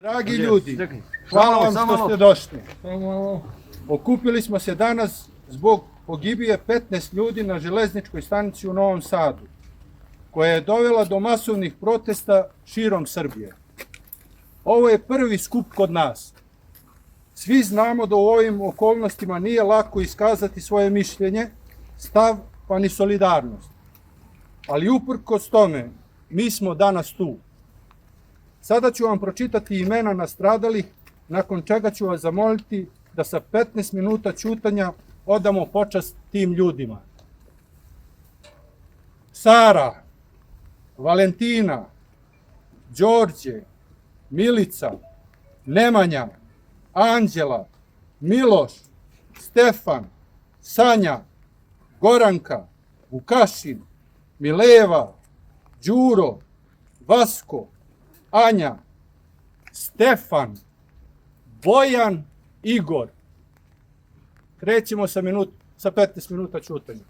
Dragi ljudi, hvala vam što ste došli. Okupili smo se danas zbog pogibije 15 ljudi na železničkoj stanici u Novom Sadu, koja je dovela do masovnih protesta širom Srbije. Ovo je prvi skup kod nas. Svi znamo da u ovim okolnostima nije lako iskazati svoje mišljenje, stav pa ni solidarnost. Ali uprkos tome, mi smo danas tu. Sada ću vam pročitati imena nastradalih, nakon čega ću vas zamoliti da sa 15 minuta ćutanja odamo počast tim ljudima. Sara, Valentina, Đorđe, Milica, Nemanja, Anđela, Miloš, Stefan, Sanja, Goranka, Vukašin, Mileva, Đuro, Vasko, Anja, Stefan, Bojan, Igor. Krećemo sa 15 minuta ćutanja.